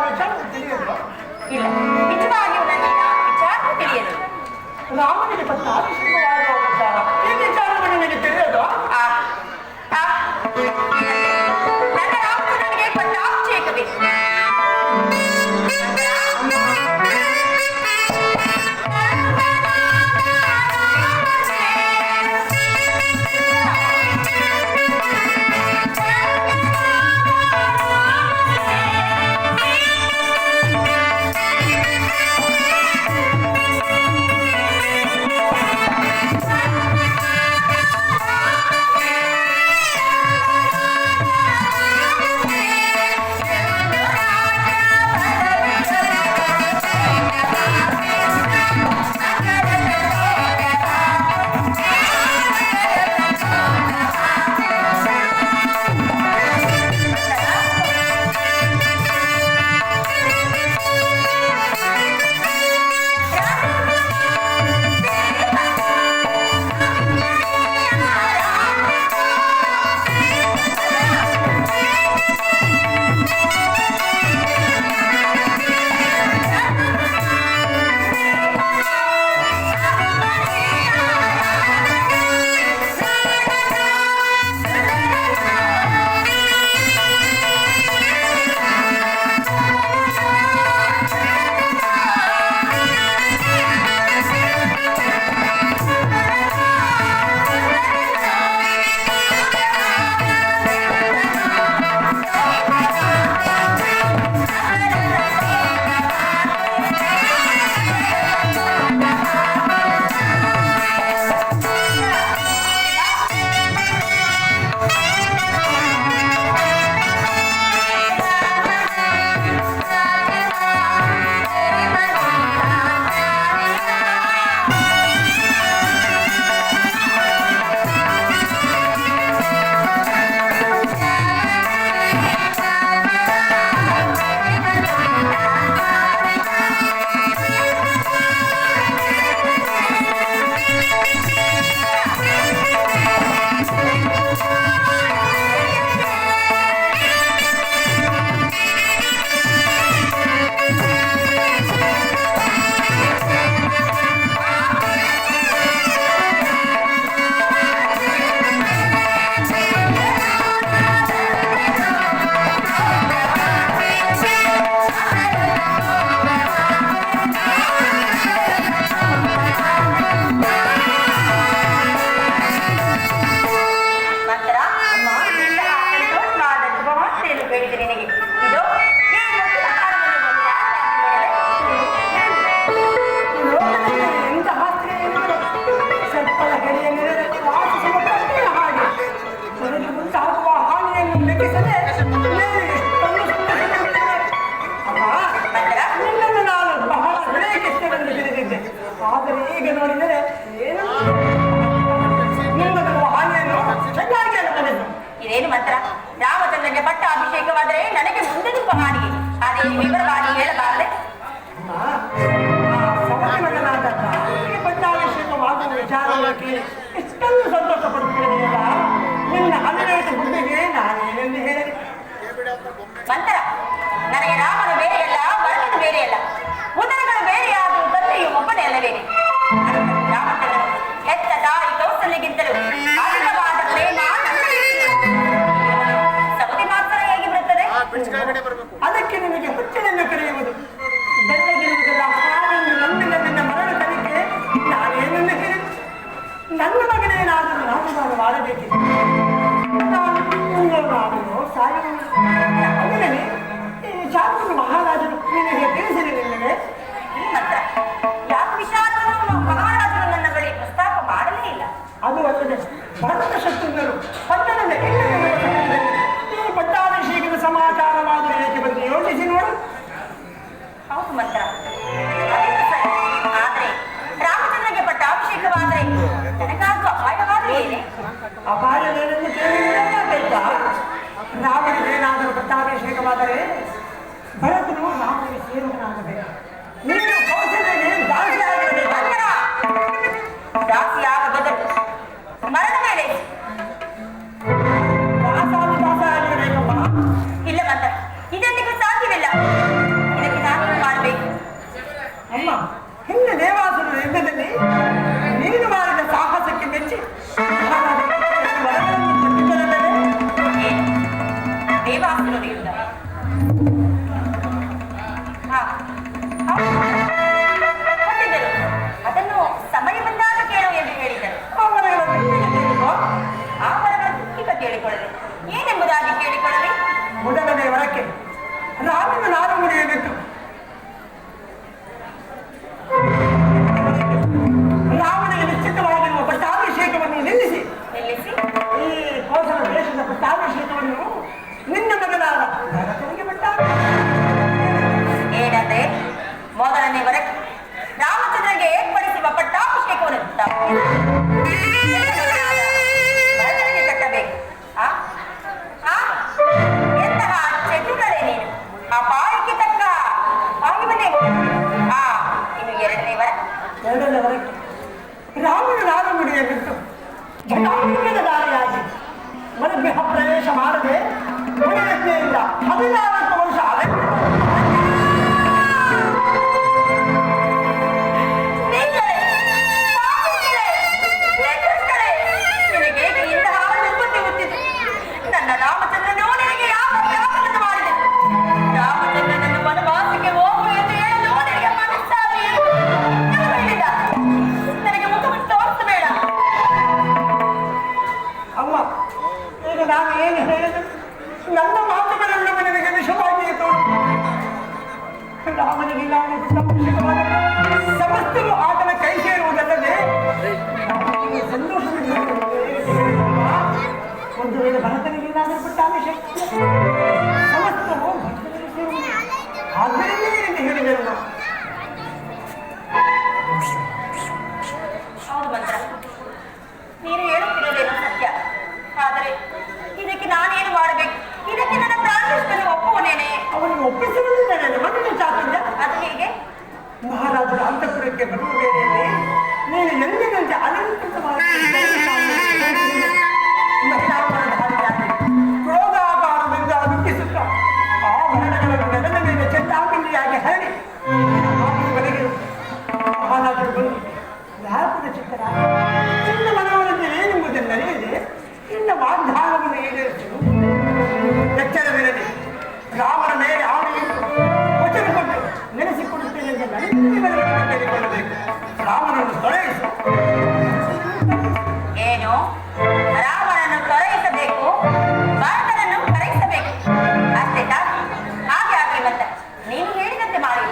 ವಿಚಾರ ತಿಳಿಯಲ್ವಾ? ಇಲ್ಲ, ನಿಜವಾಗಿಯೂ ನನಗೆ ವಿಚಾರ ತಿಳಿಯದು. ರಾಮನಿಗೆ ಪಟ್ಟಾಭಿಷೇಕವಾಗುವ ವಿಚಾರ, ಈ ವಿಚಾರವು ನಿನಗೆ ತಿಳಿಯದು? ನನ್ನ ರಾಮಚಂದ್ರನಿಗೆ ಪಟ್ಟಾಭಿಷೇಕಬೇಕು. ಆದರೆ ಈಗ ನೋಡಿದರೆ ಏನು ನಿಮ್ಮದು ಹಾನಿಯನ್ನು ಚೆನ್ನಾಗಿ ಅನುಭವಿಸು. ಇದೇನು ಮಂತ್ರ? ರಾಮಚಂದ್ರನಿಗೆ ಪಟ್ಟಾಭಿಷೇಕವಾದರೆ ನನಗೆ ಮುಂದೆ ಹಾನಿಗೆ, ಅದೇ ವಿವರವಾಗಿ ಹೇಳಬಾರದೆ? ಮಗನಾದ ಪಟ್ಟಾಭಿಷೇಕವಾಗುವ ವಿಚಾರಕ್ಕೆ ಇಷ್ಟೊಂದು ಸಂತೋಷ ಪಡುತ್ತಿರಲಿಲ್ಲ. ನಿನ್ನ 12 ಹುಡುಗಿಗೆ ನಾನೇನೆಂದು ಹೇಳಲಿ? ಮಂತ್ರ, ನನಗೆ ರಾಮನು ಬೇರೆಯಲ್ಲ, ಭರತನು ಬೇರೆಯಲ್ಲ, ಉದರಗಳು ಬೇರೆಯಾದರೂ ತಂದೆಯು ಒಬ್ಬನೇ ಅಲ್ಲವೇನೆ. ರಾಮಚಂದ್ರನು ಹೆತ್ತ ತಾಯಿ ಕೌಸಲ್ಯಗಿಂತಲೂ ಅಧಿಕವಾದ ಪ್ರೇಮ ಸೌದಿ ಮಾತ್ರ ಹೇಗೆ ಬರುತ್ತದೆ? ಅದಕ್ಕೆ ನಿನಗೆ ಹುಚ್ಚನನ್ನು ಕರೆಯುವುದು ಬೆಳ್ಳಗಿರುವುದಲ್ಲ. ಹಾಗೆಂದು ನನ್ನ ಮರಣ ತನಿಖೆ ನಾನೇನನ್ನು ಹೇಳಿ ನನ್ನ ಮಗನೇನಾದರೂ ರಾಜಮಾನ ಮಾಡಬೇಕಿದೆ. ನಾನು ಸಾಯುವುದು ಅದರಲ್ಲಿ ಶಾಸನ ಮಹಾರಾಜರು ನಿನಗೆ ತಿಳಿಸಿರಲಿಲ್ಲವೇ? ಮಂತ್ರ, ಯಾವ ವಿಷಾದವನ್ನು ಮಹಾರಾಜರು ನನ್ನ ಬಳಿ ಪ್ರಸ್ತಾಪ ಮಾಡಲೇ ಇಲ್ಲ. ಅದು ಅಲ್ಲದೆ ಭರತ ಶತ್ರುಘ್ನರು ಪಟ್ಟಣದ ಈ ಪಟ್ಟಾಭಿಷೇಕದ ಸಮಾಚಾರವಾದರೆ ಏಕೆ ಬಂದು ಯೋಚಿಸಿ ನೋಡು. ಹೌದು ಮಂತ್ರ, ಆದರೆ ರಾಮಚಂದ್ರನಿಗೆ ಪಟ್ಟಾಭಿಷೇಕವಾದರೆ ನನಗಾಗುವ ಅಪಾಯವಾದರೆ ಏನೇ? ಅಪಾಯವೇನೆಂದು ಕೇಳಿಬೇಕಾ? ರಾಮನಿಗೇನಾದರೂ ಪಟ್ಟಾಭಿಷೇಕವಾದರೆ ಭರತನು ರಾಮನಿಗೆ ಸೇರುವನಾಗಬೇಕು. ನೀನು ಕೌಶಲ್ಯಗೆ ದಾಸಿಯಾಗಿರಬೇಕು. ದಾಸಿಯಾಗ ಬದಲು ಮರದ ಮೇಲೆ ದಾಸಾಗಿರಬೇಕಮ್ಮ. ಇಲ್ಲ ಮಂತ್ರ, ಇದೆಂದಿಗೂ ಸಾಧ್ಯವಿಲ್ಲ. ಪ್ರವೇಶ ಮಾಡದೆ ಗುರುವಿದ್ಯೆಯಿಂದ 14 ವರ್ಷ ನನ್ನ ರಾಮಚಂದ್ರನು ನಿನಗೆ ಯಾವ ಅಪರಾಧವನ್ನು ಮಾಡಿದೆ? ರಾಮಚಂದ್ರನನ್ನು ವನವಾಸಕ್ಕೆ ಹೋಗು ಎಂದು ಹೇಳಲು ನಿನಗೆ ಮನಸ್ಸಾಗಿ ಹೇಳಿದ. ನನಗೆ ಮುಖವನ್ನು ತೋರಿಸಬೇಡ. ಅಮ್ಮ, ಈಗ ನಾನು ಏನು ಹೇಳಿದೆ? ನನ್ನ ಮಾತುಗಳೆಲ್ಲವೂ ನಿನಗೆ ವಿಷವಾಗಿಯೇ ತೋರು. ರಾಮನಿಗೆ ನಾನು ಸಮಸ್ತವು ಆತನ ಕೈ ಸೇರುವುದಲ್ಲದೆ ಸಂತೋಷವಿಲ್ಲ. ಒಂದು ವೇಳೆ ಭರತನಿಗೆ ಏನಾದರೂ ಬಿಟ್ಟ ಆಮಿಷ ಸಮಸ್ತವು ಭರತನಿಗೆ ಸೇರುವುದು. ಆದ್ದರಿಂದ ಎಂದು ಹೇಳಿದರು ನಾವು. ಹೌದು ಮಂತ್ರ, ನೀನು ಹೇಳುತ್ತಿರೋದೇನೋ ಸತ್ಯ. ಆದರೆ ಇದಕ್ಕೆ ನಾನೇನು ಮಾಡಬೇಕು? ಇದಕ್ಕೆ ನನ್ನ ಪ್ರಾಣೇಶ್ವರನು ಒಪ್ಪುವನೇನೆ. ಅವನಿಗೆ ಒಪ್ಪಿಸುವುದಿಲ್ಲ ನನ್ನ ಮನಸ್ಸು ಚಾತುರ್ಯ. ಅದು ಹೇಗೆ? ಮಹಾರಾಜರ ಅಂತಃಪುರಕ್ಕೆ ಬರುವ ವೇಳೆಯಲ್ಲಿ ನೀನು ಎಂದಿನಂತೆ ಅಲಂಕೃತವಾಗಿ ಕ್ರೋಧಾಕಾರದಿಂದ ದುಃಖಿಸುತ್ತ ಆ ವರ್ಣಗಳನ್ನು ನೆಲದ ಮೇಲೆ ಚೆಂದಾಪಿಂಡಿಯಾಗಿ ಹರಡಿ ಮನೆಗೆ ಮಹಾರಾಜರು ಬಂದು ವ್ಯಾಪದ ಚಿತ್ತರಾಗಿ ಚಿನ್ನ ಮನವರಂತೆ ಏನೆಂಬುದೆಂದರಿಯದೆ ಇನ್ನ ವಾಗ್ದಾನವನ್ನು ಈಡೇರಿಸಲು ಎಚ್ಚರವಿರಲಿ. ರಾಮನ ಮೇಲೆ ಆಣೆಯನ್ನು ವಚನ ಕೊಟ್ಟು ನೆನೆಸಿಕೊಡುತ್ತೇನೆ ಎಂದು ನನಗೆ ಕೇಳಿಕೊಳ್ಳಬೇಕು. ರಾಮನನ್ನು ತೊಲಗಿಸು. ಏನು? ರಾಮನನ್ನು ತೊಲಗಿಸಬೇಕು, ಭರತನನ್ನು ಕರೆಯಿಸಬೇಕು, ಅಷ್ಟೇ ಸಾಕು. ಹಾಗೆ ಆಗಲಿ ಮತ್ತೆ, ನೀನು ಹೇಳಿದಂತೆ ಮಾಡಿ.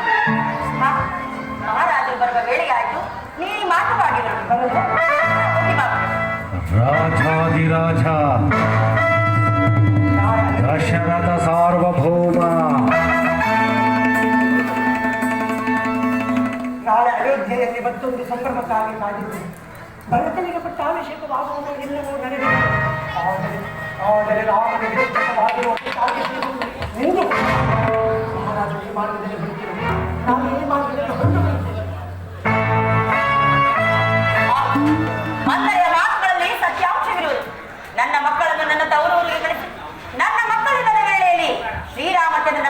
ಮಹಾರಾಜರು ಬರುವ ವೇಳೆಯಾಯಿತು. ನೀನು ಮಾತುವಾಗಿರಲು ರಾಜಾಧಿರಾಜ ದಶರಥ ಸಾರ್ವಭೌಮ. ನಾಳೆ ಅಯೋಧ್ಯೆಯಲ್ಲಿ ಮತ್ತೊಂದು ಸಂಭ್ರಮಕ್ಕಾಗಿ ಕಾದಿದ್ದು ಭರತನಿಗೆ ಪಟ್ಟಾಭಿಷೇಕವಾಗುವುದು ಎಲ್ಲವೂ ನಡೆದಿದೆ. ಆದರೆ ರಾಮನಿಗೆ ಇಷ್ಟವಾಗಿರುವ ನಿಂದು ಮಹಾರಾಜರು ಈ ಮಾರ್ಗದಲ್ಲಿ ಬರುತ್ತಿರುವುದು ನಾನು ಈ ಮಾರ್ಗದಲ್ಲಿ ಹೊರಟು ಬರುತ್ತೇನೆ. ಮಂದೆಯ ಮಾತುಗಳಲ್ಲಿ ಸತ್ಯಾಂಶವಿರುವುದು. ನನ್ನ ಮಕ್ಕಳನ್ನು ನನ್ನ ತವರೂರಿಗೆ ಕಳಿಸಿ ನನ್ನ ಮಕ್ಕಳಿಲ್ಲದ ವೇಳೆಯಲ್ಲಿ ಶ್ರೀರಾಮಚಂದ್ರನ